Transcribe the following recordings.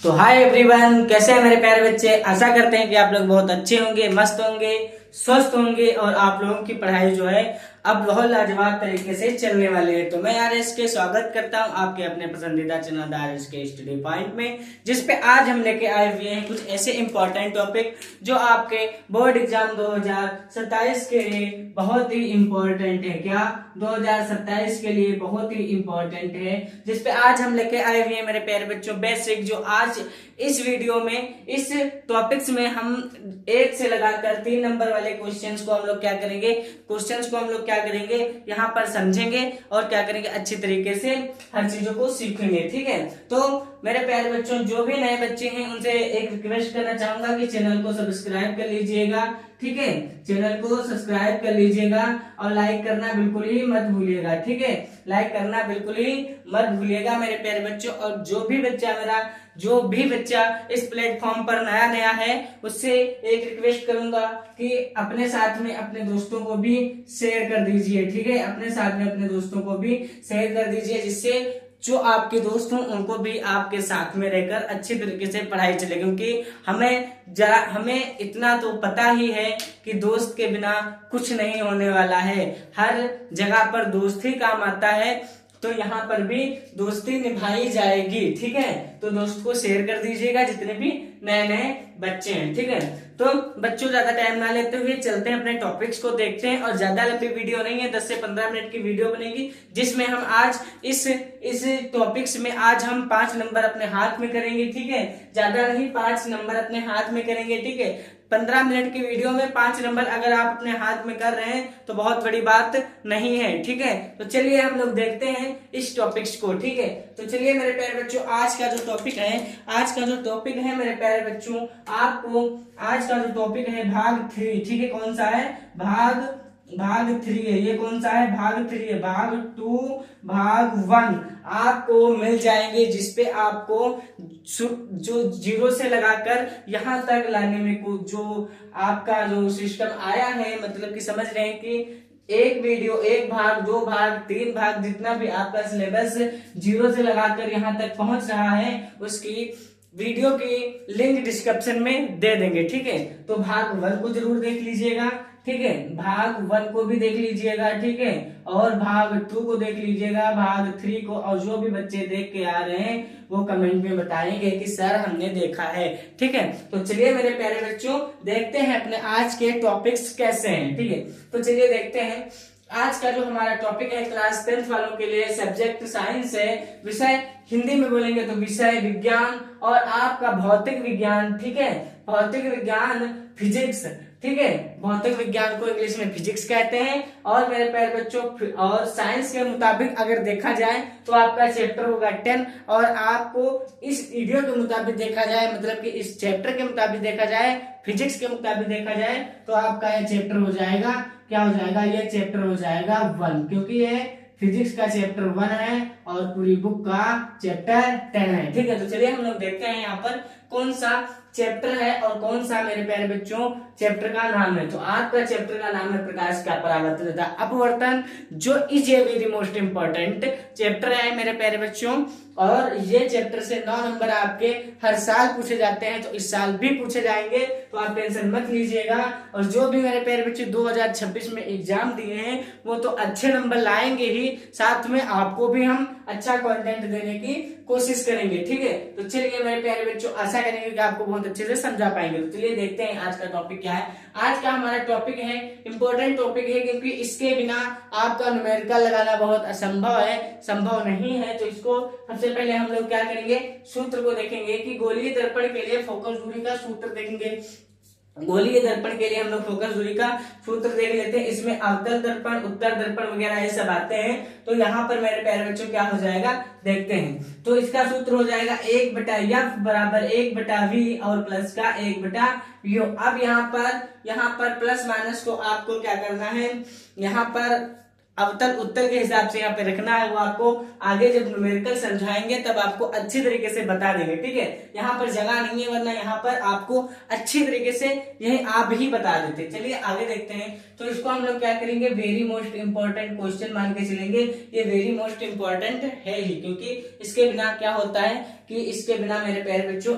तो hi everyone, कैसे हैं मेरे प्यारे बच्चे। आशा करते हैं कि आप लोग बहुत अच्छे होंगे, मस्त होंगे, स्वस्थ होंगे और आप लोगों की पढ़ाई जो है अब बहुत लाजवाब तरीके से चलने वाली है। तो मैं आरएस के स्वागत करता हूं आपके अपने पसंदीदा चैनल आरएस के स्टडी पॉइंट में, जिसपे आज हम लेके आए हुए हैं कुछ ऐसे इंपॉर्टेंट टॉपिक जो आपके बोर्ड एग्जाम 2027 के लिए बहुत ही इंपॉर्टेंट है। क्या 2027 के लिए बहुत ही इंपॉर्टेंट है, जिसपे आज हम लेके आए हुए हैं मेरे प्यारे बच्चों बेसिक। जो आज इस वीडियो में इस टॉपिक्स में हम 1 से लगाकर 3 नंबर वाले क्वेश्चंस को हम लोग क्या करेंगे, यहाँ पर समझेंगे और क्या करेंगे, अच्छी तरीके से हर चीजों को सीखेंगे। ठीक है, तो मेरे प्यारे बच्चों, जो भी नए बच्चे हैं उनसे एक रिक्वेस्ट करना चाहूंगा कि चैनल को सब्सक्राइब कर लीजिएगा। ठीक है, चैनल को सब्सक्राइब कर लीजिएगा और लाइक करना बिल्कुल ही मत भूलिएगा। ठीक है, लाइक करना बिल्कुल ही मत भूलिएगा मेरे प्यारे बच्चों। और जो भी बच्चा इस प्लेटफॉर्म पर नया है, उससे एक रिक्वेस्ट करूंगा कि अपने साथ में अपने दोस्तों को भी शेयर कर दीजिए। ठीक है, अपने साथ में अपने दोस्तों को भी शेयर कर दीजिए, जिससे जो आपके दोस्त हों उनको भी आपके साथ में रहकर अच्छी तरीके से पढ़ाई चले। क्योंकि हमें इतना तो पता ही है कि दोस्त के बिना कुछ नहीं होने वाला है। हर जगह पर दोस्त ही काम आता है, तो यहाँ पर भी दोस्ती निभाई जाएगी। ठीक है, तो दोस्त को शेयर कर दीजिएगा जितने भी नए बच्चे हैं। ठीक है, तो बच्चों ज्यादा टाइम ना लेते हुए चलते हैं अपने टॉपिक्स को देखते हैं। और ज्यादा लंबी वीडियो नहीं है, 10 से 15 मिनट की वीडियो बनेगी, जिसमें हम आज इस टॉपिक्स में आज हम 5 नंबर अपने हाथ में करेंगे। ठीक है, ज्यादा नहीं, 5 नंबर अपने हाथ में करेंगे। ठीक है, 15 मिनट की वीडियो में 5 नंबर अगर आप अपने हाथ में कर रहे हैं तो बहुत बड़ी बात नहीं है। ठीक है, तो चलिए हम लोग देखते हैं इस टॉपिक्स को। ठीक है, तो चलिए मेरे प्यारे बच्चों, आज का जो टॉपिक है मेरे प्यारे बच्चों, आपको आज का जो टॉपिक है भाग 3। ठीक है, कौन सा है? भाग 3 है। ये कौन सा है? भाग 3 है। भाग 2, भाग 1 आपको मिल जाएंगे, जिसपे आपको जो 0 से लगाकर यहाँ तक लाने में जो आपका जो सिस्टम आया है, मतलब कि समझ रहे हैं कि एक वीडियो, 1 भाग, 2 भाग, 3 भाग, जितना भी आपका सिलेबस 0 से लगाकर यहाँ तक पहुंच रहा है, उसकी वीडियो की लिंक डिस्क्रिप्शन में दे देंगे। ठीक है, तो भाग 1 को जरूर देख लीजिएगा। ठीक है, भाग 1 को भी देख लीजिएगा। ठीक है, और भाग 2 को देख लीजिएगा, भाग 3 को। और जो भी बच्चे देख के आ रहे हैं वो कमेंट में बताएंगे कि सर हमने देखा है। ठीक है, तो चलिए मेरे प्यारे बच्चों, देखते हैं अपने आज के टॉपिक्स कैसे हैं। ठीक है, तो चलिए देखते हैं आज का जो हमारा टॉपिक है क्लास 10th वालों के लिए। सब्जेक्ट साइंस है, विषय हिंदी में बोलेंगे तो विषय विज्ञान और आपका भौतिक विज्ञान। ठीक है, भौतिक विज्ञान फिजिक्स। ठीक है, भौतिक विज्ञान को इंग्लिश में फिजिक्स कहते हैं। और मेरे प्यारे बच्चों, और साइंस के मुताबिक अगर देखा जाए तो आपका चैप्टर होगा 10। और आपको इस वीडियो के मुताबिक देखा जाए, मतलब कि इस चैप्टर के मुताबिक देखा जाए, फिजिक्स के मुताबिक देखा जाए, तो आपका यह चैप्टर हो जाएगा, क्या हो जाएगा? ये चैप्टर हो जाएगा 1, क्योंकि ये फिजिक्स का चैप्टर 1 है और पूरी बुक का चैप्टर 10 है। ठीक है, तो चलिए हम लोग देखते हैं यहाँ पर कौन सा चैप्टर है और कौन सा मेरे प्यारे बच्चों चैप्टर का नाम है। तो आपका चैप्टर का नाम है प्रकाश का परावर्तन तथा अपवर्तन, जो is a very most important chapter है मेरे प्यारे बच्चों। और ये चैप्टर से 9 नंबर आपके हर साल पूछे जाते हैं, तो इस साल भी पूछे जाएंगे, तो आप टेंशन मत लीजिएगा। और जो भी मेरे प्यारे बच्चे 2026 में एग्जाम दिए हैं वो तो अच्छे नंबर लाएंगे ही, साथ में आपको भी हम अच्छा कंटेंट देने की कोशिश करेंगे। ठीक है, तो चलिए मेरे प्यारे बच्चों, आशा करेंगे कि आपको बहुत अच्छे से समझा पाएंगे। तो चलिए देखते हैं आज का टॉपिक क्या है। आज का हमारा टॉपिक है, इंपॉर्टेंट टॉपिक है, क्योंकि इसके बिना आपका न्यूमेरिकल लगाना बहुत असंभव है, संभव नहीं है। तो इसको सबसे पहले हम लोग क्या करेंगे, सूत्र को देखेंगे कि गोलीय दर्पण के लिए फोकस दूरी का सूत्र देखेंगे। गोलीय दर्पण के लिए हम लोग फोकस दूरी का सूत्र देख लेते हैं। इसमें अवतल दर्पण, उत्तर दर्पण वगैरह ये सब आते हैं। तो यहाँ पर मेरे प्यारे बच्चों क्या हो जाएगा, देखते हैं। तो इसका सूत्र हो जाएगा 1/f बराबर 1/v और प्लस का 1/u। अब यहाँ पर प्लस माइनस को आपको क्या करना है, यहाँ पर अवतल उत्तर के हिसाब से यहाँ पे रखना है। वो आपको आगे जब न्यूमेरिकल समझाएंगे तब आपको अच्छी तरीके से बता देंगे। ठीक है, यहाँ पर जगह नहीं है, वरना यहाँ पर आपको अच्छी तरीके से यही आप ही बता देते। चलिए आगे देखते हैं। तो इसको हम लोग क्या करेंगे, वेरी मोस्ट इंपॉर्टेंट क्वेश्चन मान के चलेंगे। ये वेरी मोस्ट इंपॉर्टेंट है ही, क्योंकि इसके बिना क्या होता है कि इसके बिना मेरे प्यारे बच्चों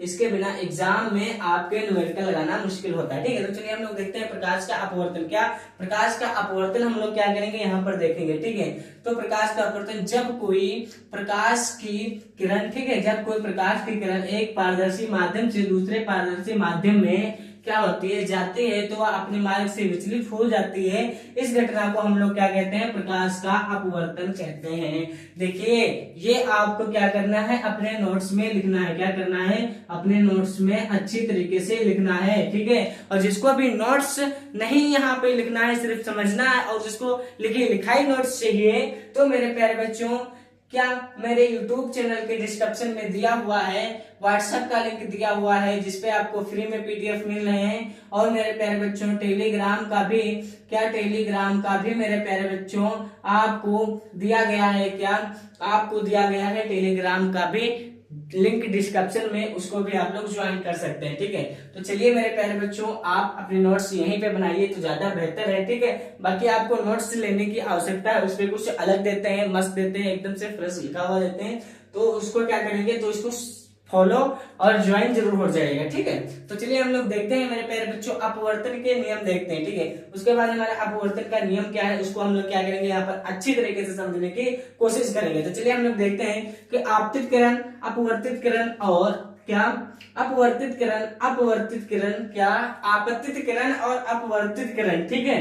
इसके बिना एग्जाम में आपके न्यूमेरिकल लगाना मुश्किल होता है। ठीक है, तो चलिए हम लोग देखते हैं प्रकाश का अपवर्तन। क्या प्रकाश का अपवर्तन हम लोग क्या करेंगे यहाँ पर देखेंगे। ठीक है, तो प्रकाश का अपवर्तन जब कोई प्रकाश की किरण, ठीक है, जब कोई प्रकाश की किरण एक पारदर्शी माध्यम से दूसरे पारदर्शी माध्यम में क्या होती है, जाती है, तो वह अपने मार्ग से विचलित हो जाती है। इस घटना को हम लोग क्या कहते हैं, प्रकाश का अपवर्तन कहते हैं। देखिए, ये आपको क्या करना है, अपने नोट्स में लिखना है। क्या करना है, अपने नोट्स में अच्छी तरीके से लिखना है। ठीक है, और जिसको भी नोट्स नहीं यहाँ पे लिखना है, सिर्फ समझना है, और जिसको लिखाई नोट्स चाहिए, तो मेरे प्यारे बच्चों क्या मेरे YouTube चैनल के डिस्क्रिप्शन में दिया हुआ है, व्हाट्सएप का लिंक दिया हुआ है, जिसपे आपको फ्री में PDF मिल रहे हैं। और मेरे प्यारे बच्चों टेलीग्राम का भी मेरे प्यारे बच्चों आपको दिया गया है। क्या आपको दिया गया है टेलीग्राम का भी लिंक डिस्क्रिप्शन में, उसको भी आप लोग ज्वाइन कर सकते हैं। ठीक है, तो चलिए मेरे प्यारे बच्चों आप अपने नोट्स यहीं पे बनाइए तो ज्यादा बेहतर है। ठीक है, बाकी आपको नोट्स लेने की आवश्यकता है, उसपे कुछ अलग देते हैं, मस्त देते हैं, एकदम से फ्रेश लिखा हुआ देते हैं, तो उसको क्या करेंगे, तो इसको फॉलो और ज्वाइन जरूर हो जाएगा। ठीक है, तो चलिए हम लोग देखते हैं मेरे प्यारे बच्चों अपवर्तन के नियम देखते हैं। ठीक है, उसके बाद हमारा अपवर्तन का नियम क्या है, उसको हम लोग क्या करेंगे, यहाँ पर अच्छी तरीके से समझने की कोशिश करेंगे। तो चलिए हम लोग देखते हैं कि आपतित किरण, अपवर्तित किरण और क्या अपवर्तित किरण क्या आपतित किरण और अपवर्तित किरण। ठीक है,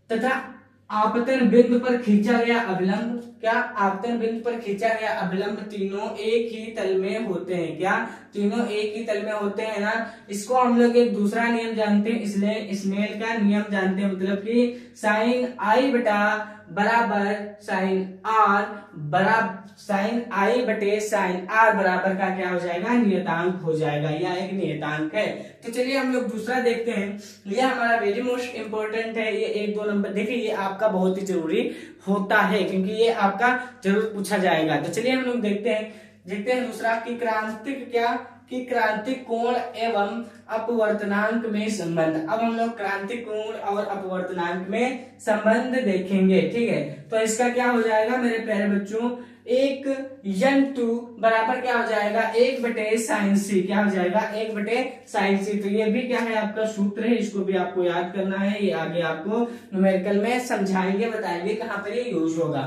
तथा आपतन बिंदु पर खींचा गया अभिलंब, क्या आपतन बिंदु पर खींचा गया अभिलंब तीनों एक ही तल में होते हैं। क्या तीनों एक ही तल में होते हैं ना। इसको हम लोग एक दूसरा नियम जानते हैं, इसलिए स्नेल का नियम जानते हैं, मतलब कि साइन आई बटा बराबर साइन आई बटे साइन आर बराबर का क्या हो जाएगा, नियतांक हो जाएगा, या एक नियतांक है। तो चलिए हम लोग दूसरा देखते हैं, ये हमारा वेरी मोस्ट इंपॉर्टेंट है। ये 1-2 नंबर देखिए, ये आपका बहुत ही जरूरी होता है, क्योंकि ये आपका जरूर पूछा जाएगा। तो चलिए हम लोग देखते हैं दूसरा कि क्रांतिक कोण एवं अपवर्तनांक में संबंध। अब हम लोग क्रांतिक कोण और अपवर्तनांक में संबंध देखेंगे। ठीक है, तो इसका क्या हो जाएगा मेरे प्यारे बच्चों, एक n2 बराबर क्या हो जाएगा, 1/sin c। क्या हो जाएगा, 1/sin c। तो ये भी क्या है, आपका सूत्र है, इसको भी आपको याद करना है। ये आगे आपको न्यूमेरिकल में समझाएंगे, बताएंगे कहाँ पर ये यूज होगा।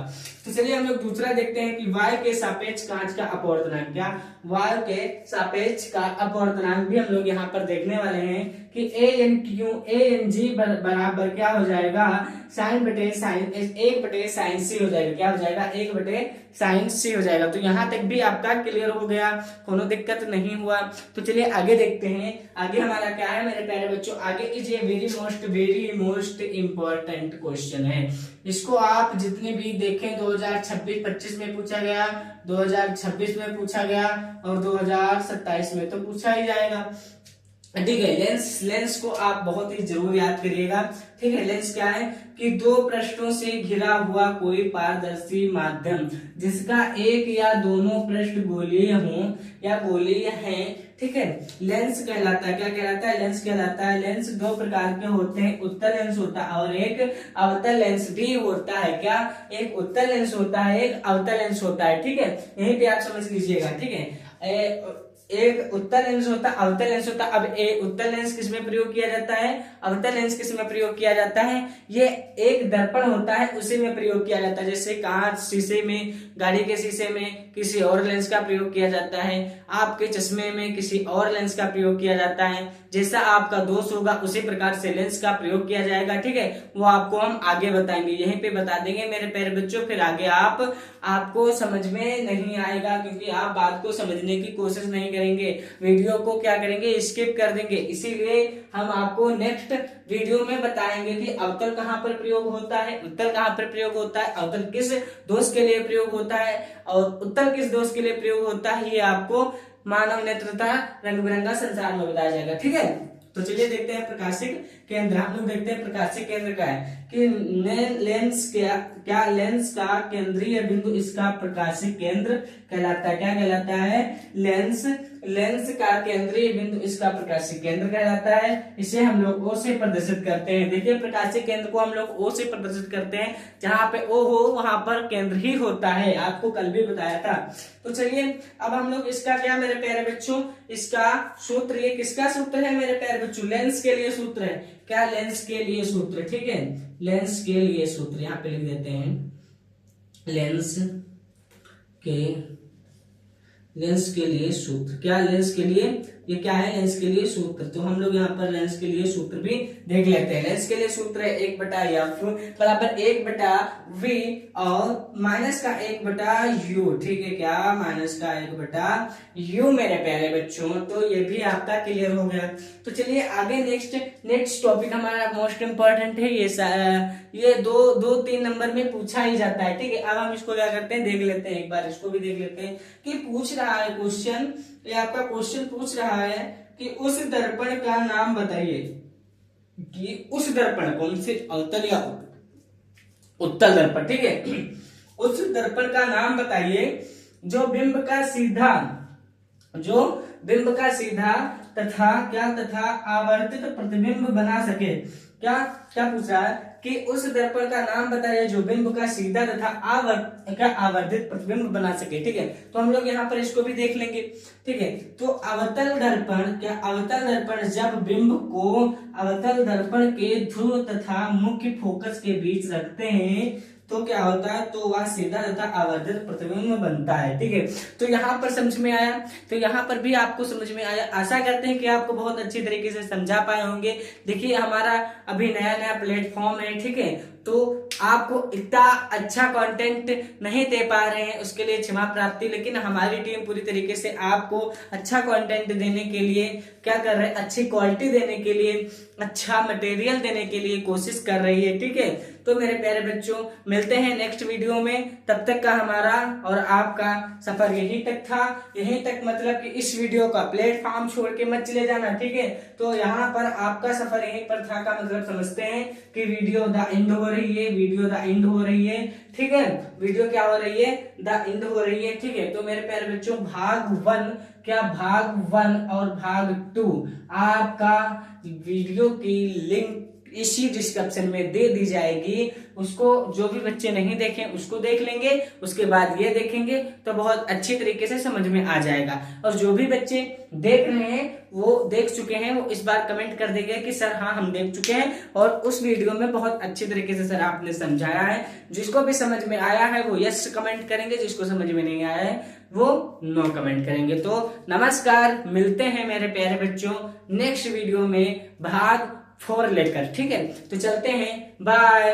तो चलिए हम लोग दूसरा देखते हैं कि y के सापेक्ष कांच का अपवर्तनांक। क्या y के सापेक्ष का अपवर्तनांक भी हम लोग यहाँ पर देखने वाले हैं कि ANG बराबर क्या हो जाएगा, sin 1/sin c हो जाएगा। क्या हो जाएगा, 1/sin c हो जाएगा। तो यहाँ तक भी आपका क्लियर हो गया, कोनो दिक्कत नहीं हुआ। तो चलिए आगे देखते हैं, आगे हमारा क्या है मेरे प्यारे बच्चों, आगे इज ये वेरी मोस्ट इम्पोर्टेंट क्वेश्चन है। इसको आप जितने भी देखें 2026-25 में पूछा गया, 2026 में पूछा गया और 2027 में तो पूछा ही जाएगा। ठीक है, लेंस को आप बहुत ही जरूर याद करिएगा। ठीक है, लेंस क्या है कि दो पृष्ठों से घिरा हुआ कोई पारदर्शी माध्यम जिसका एक या दोनों पृष्ठ गोलीय हों या गोलीय हैं, ठीक है, लेंस कहलाता है। क्या कहलाता है, लेंस कहलाता है। लेंस दो प्रकार के होते हैं, उत्तल लेंस होता है और एक अवतल लेंस भी होता है। क्या, एक उत्तल लेंस होता है, एक अवतल लेंस होता है। ठीक है, यहीं पे आप समझ लीजिएगा। ठीक है, एक उत्तल लेंस होता है, अवतल लेंस होता है। अब उत्तल लेंस किसमें प्रयोग किया जाता है, अवतल लेंस किसमें प्रयोग किया जाता है, ये एक दर्पण होता है उसी में प्रयोग किया जाता है। जैसे कांच, शीशे में, गाड़ी के शीशे में किसी और लेंस का प्रयोग किया जाता है, आपके चश्मे में किसी और लेंस का प्रयोग किया जाता है। जैसा आपका दोष होगा उसी प्रकार से लेंस का प्रयोग किया जाएगा। ठीक है, वो आपको हम आगे बताएंगे, यहीं पे बता देंगे मेरे प्यारे बच्चों। फिर आगे आपको समझ में नहीं आएगा, क्योंकि आप बात को समझने की कोशिश नहीं करेंगे, वीडियो को क्या करेंगे, स्किप कर देंगे। इसीलिए हम आपको नेक्स्ट वीडियो में बताएंगे कि अवतल कहाँ पर प्रयोग होता है, उत्तल कहाँ पर प्रयोग होता है, अवतल किस दोष के लिए प्रयोग होता है और उत्तल किस दोष के लिए प्रयोग होता है। ये आपको मानव नेत्रता रंग बिरंगा संसार में बताया जाएगा। ठीक है, तो चलिए देखते हैं प्रकाशिक केंद्र। हम लोग देखते हैं प्रकाशीय केंद्र का है कि लेंस क्या लेंस का केंद्रीय बिंदु इसका प्रकाशीय केंद्र कहलाता है। क्या कहलाता है? लेंस का केंद्रीय बिंदु इसका प्रकाशीय केंद्र कहलाता है। इसे हम लोग ओ से प्रदर्शित करते हैं। देखिए प्रकाशीय केंद्र को हम लोग ओ से प्रदर्शित करते हैं। जहां पे ओ हो वहां पर केंद्र ही होता है, आपको कल भी बताया था। तो चलिए अब हम लोग इसका क्या मेरे प्यारे बच्चों, इसका सूत्र, ये किसका सूत्र है मेरे प्यारे बच्चों? लेंस के लिए सूत्र है। क्या? लेंस के लिए सूत्र, ठीक है, लेंस के लिए सूत्र यहां पे लिख देते हैं। लेंस के लिए सूत्र, क्या लेंस के लिए, ये क्या है? लेंस के लिए सूत्र। तो हम लोग यहाँ पर लेंस के लिए सूत्र भी देख लेते हैं। लेंस के लिए सूत्र है 1/f बराबर 1/v और माइनस का 1/u, ठीक है, क्या? माइनस का 1/u मेरे प्यारे बच्चों। तो ये भी आपका क्लियर हो गया। तो चलिए आगे नेक्स्ट टॉपिक हमारा मोस्ट इम्पोर्टेंट है। ये दो 3 नंबर में पूछा ही जाता है, ठीक है। अब हम इसको क्या करते हैं, देख लेते हैं, एक बार इसको भी देख लेते हैं कि पूछ रहा है क्वेश्चन, ये आपका क्वेश्चन पूछ रहा है कि उस दर्पण का नाम बताइए, कि उस दर्पण, कौन से, अवतल या उत्तल दर्पण, ठीक है, उस दर्पण का नाम बताइए जो बिंब का सीधा तथा आवर्तित प्रतिबिंब बना सके। क्या पूछ रहा है कि उस दर्पण का नाम बताइए जो बिंब का सीधा तथा आवर्धित प्रतिबिंब बना सके, ठीक है। तो हम लोग यहाँ पर इसको भी देख लेंगे, ठीक है। तो अवतल दर्पण जब बिंब को अवतल दर्पण के ध्रुव तथा मुख्य फोकस के बीच रखते हैं तो क्या होता है? तो वह सीधा तथा आवर्धित प्रतिबिंब बनता है, ठीक है। तो यहाँ पर समझ में आया, तो यहाँ पर भी आपको समझ में आया। आशा करते हैं कि आपको बहुत अच्छी तरीके से समझा पाए होंगे। देखिए हमारा अभी नया प्लेटफॉर्म है, ठीक है, तो आपको इतना अच्छा कंटेंट नहीं दे पा रहे हैं, उसके लिए क्षमा प्राप्ति। लेकिन हमारी टीम पूरी तरीके से आपको अच्छा कंटेंट देने के लिए क्या कर रहे हैं, अच्छी क्वालिटी देने के लिए, अच्छा मटेरियल देने के लिए कोशिश कर रही है, ठीक है। तो मेरे प्यारे बच्चों, मिलते हैं नेक्स्ट वीडियो में। तब तक का हमारा और आपका सफर यहीं तक था, यहीं तक मतलब कि इस वीडियो का प्लेटफॉर्म छोड़ के मत चले जाना, ठीक है। तो यहाँ पर आपका सफर यहीं पर था का मतलब समझते हैं कि वीडियो द एंड हो रही है, वीडियो द एंड हो रही है, ठीक है। वीडियो क्या हो रही है? द एंड हो रही है, ठीक है। तो मेरे प्यारे बच्चों, भाग 1 और भाग 2 आपका वीडियो की लिंक इसी डिस्क्रिप्शन में दे दी जाएगी। उसको जो भी बच्चे नहीं देखें उसको देख लेंगे, उसके बाद ये देखेंगे तो बहुत अच्छी तरीके से समझ में आ जाएगा। और जो भी बच्चे देख रहे हैं, वो देख चुके हैं, वो इस बार कमेंट कर देंगे कि सर हाँ हम देख चुके हैं और उस वीडियो में बहुत अच्छी तरीके से सर आपने समझाया है। जिसको भी समझ में आया है वो यस कमेंट करेंगे, जिसको समझ में नहीं आया है वो नो कमेंट करेंगे। तो नमस्कार, मिलते हैं मेरे प्यारे बच्चों नेक्स्ट वीडियो में भाग 4 लेकर, ठीक है। तो चलते हैं, बाय।